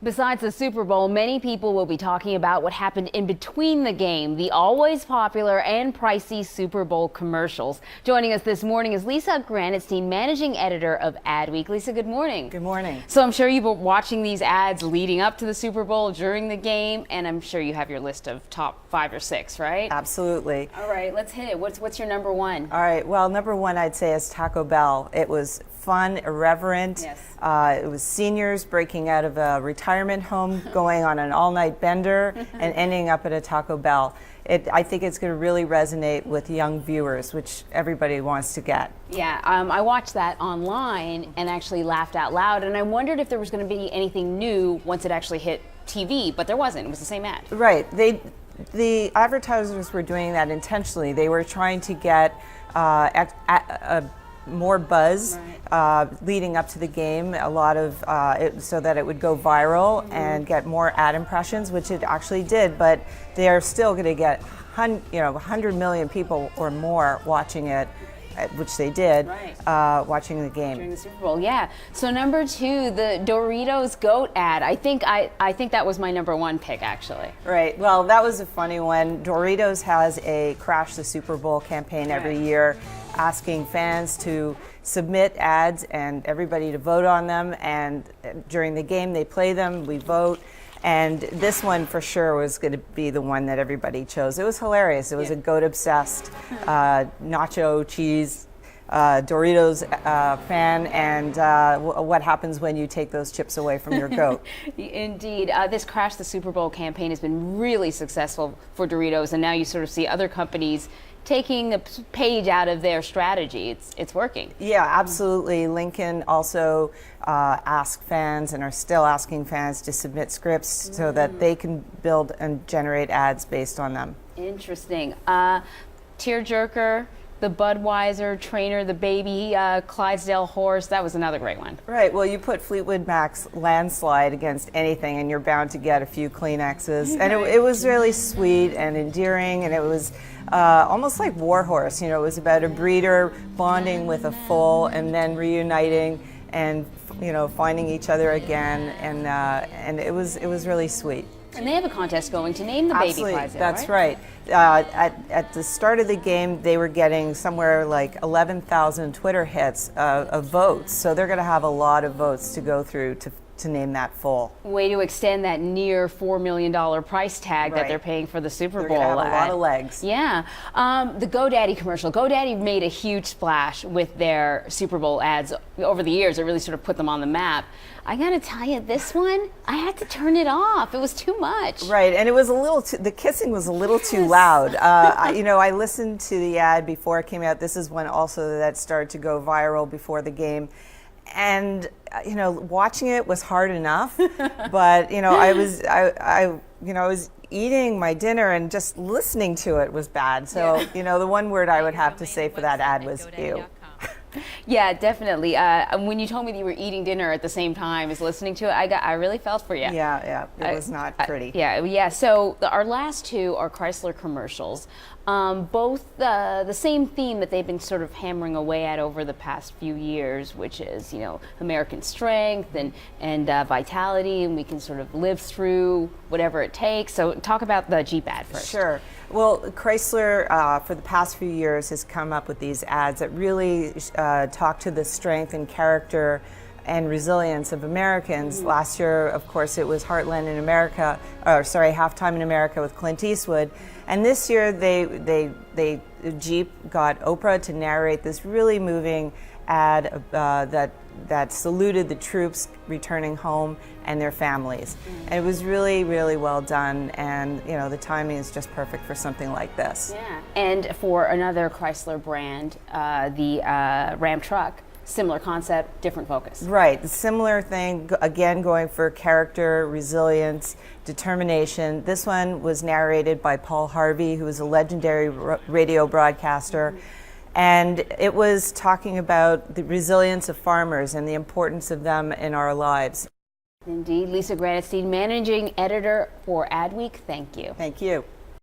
Besides the Super Bowl, many people will be talking about what happened in between the game, the always popular and pricey Super Bowl commercials. Joining us this morning is Lisa Granatstein, managing editor of ADWEEK. Lisa, good morning. Good morning. So I'm sure you've been watching these ads leading up to the Super Bowl, during the game, and I'm sure you have your list of top 5 or 6, right? Absolutely. All right, let's hit it. What's your number one? All right, well, number one I'd say is Taco Bell. It was fun, irreverent. Yes. It was seniors breaking out of a retirement home, going on an all-night bender, and ending up at a Taco Bell. I think it's going to really resonate with young viewers, which everybody wants to get. Yeah, I watched that online and actually laughed out loud, and I wondered if there was going to be anything new once it actually hit TV, but there wasn't. It was the same ad. Right. The advertisers were doing that intentionally. They were trying to get more buzz leading up to the game, a lot of so that it would go viral and get more ad impressions, which it actually did. But they are still going to get 100 million people or more watching it, which they did, watching the game during the Super Bowl. Yeah. So number 2, the Doritos goat ad. I think that was my number 1 pick, actually. Right. Well, that was a funny one. Doritos has a Crash the Super Bowl campaign every year, asking fans to submit ads and everybody to vote on them. And during the game, they play them. We vote. And this one for sure was going to be the one that everybody chose. It was hilarious. It was a goat-obsessed nacho cheese Doritos fan, and what happens when you take those chips away from your goat. Indeed. This Crash the Super Bowl campaign has been really successful for Doritos, and now you sort of see other companies taking a page out of their strategy. It's working. Yeah, absolutely. Lincoln also asked fans and are still asking fans to submit scripts so that they can build and generate ads based on them. Interesting. Tearjerker, the Budweiser trainer, the baby Clydesdale horse, that was another great one. Right. Well, you put Fleetwood Mac's Landslide against anything and you're bound to get a few Kleenexes. And it was really sweet and endearing, and it was almost like Warhorse. You know, it was about a breeder bonding with a foal and then reuniting and, you know, finding each other again, and it was really sweet. And they have a contest going to name the baby Clydesdale, that's right. At the start of the game, they were getting somewhere like 11,000 Twitter hits of votes, so they're going to have a lot of votes to go through to name that foal. Way to extend that near $4 million price tag that they're paying for the Super Bowl. They're going to have a lot of legs. Yeah. The GoDaddy commercial. GoDaddy made a huge splash with their Super Bowl ads over the years. It really sort of put them on the map. I got to tell you, this one, I had to turn it off. It was too much. Right, and it was a little the kissing was a little too loud. You know, I listened to the ad before it came out. This is one also that started to go viral before the game. And you know, watching it was hard enough, but you know, I was eating my dinner and just listening to it was bad. So you know, the one word I would have to say for that ad was ew. Yeah, definitely. When you told me that you were eating dinner at the same time as listening to it, I really felt for you. Yeah, it was not pretty. Yeah. So our last 2 are Chrysler commercials. Both the same theme that they've been sort of hammering away at over the past few years, which is, you know, American strength and vitality, and we can sort of live through whatever it takes. So talk about the Jeep ad first. Sure. Well, Chrysler for the past few years has come up with these ads that really talk to the strength and character and resilience of Americans. Last year, of course, it was Heartland in America, Halftime in America with Clint Eastwood. And this year, Jeep got Oprah to narrate this really moving ad that saluted the troops returning home and their families. And it was really, really well done, and you know, the timing is just perfect for something like this. Yeah. And for another Chrysler brand, the Ram truck, similar concept, different focus. Right, similar thing, again going for character, resilience, determination. This one was narrated by Paul Harvey, who is a legendary radio broadcaster. And it was talking about the resilience of farmers and the importance of them in our lives. Indeed. Lisa Granatstein, managing editor for ADWEEK, thank you. Thank you.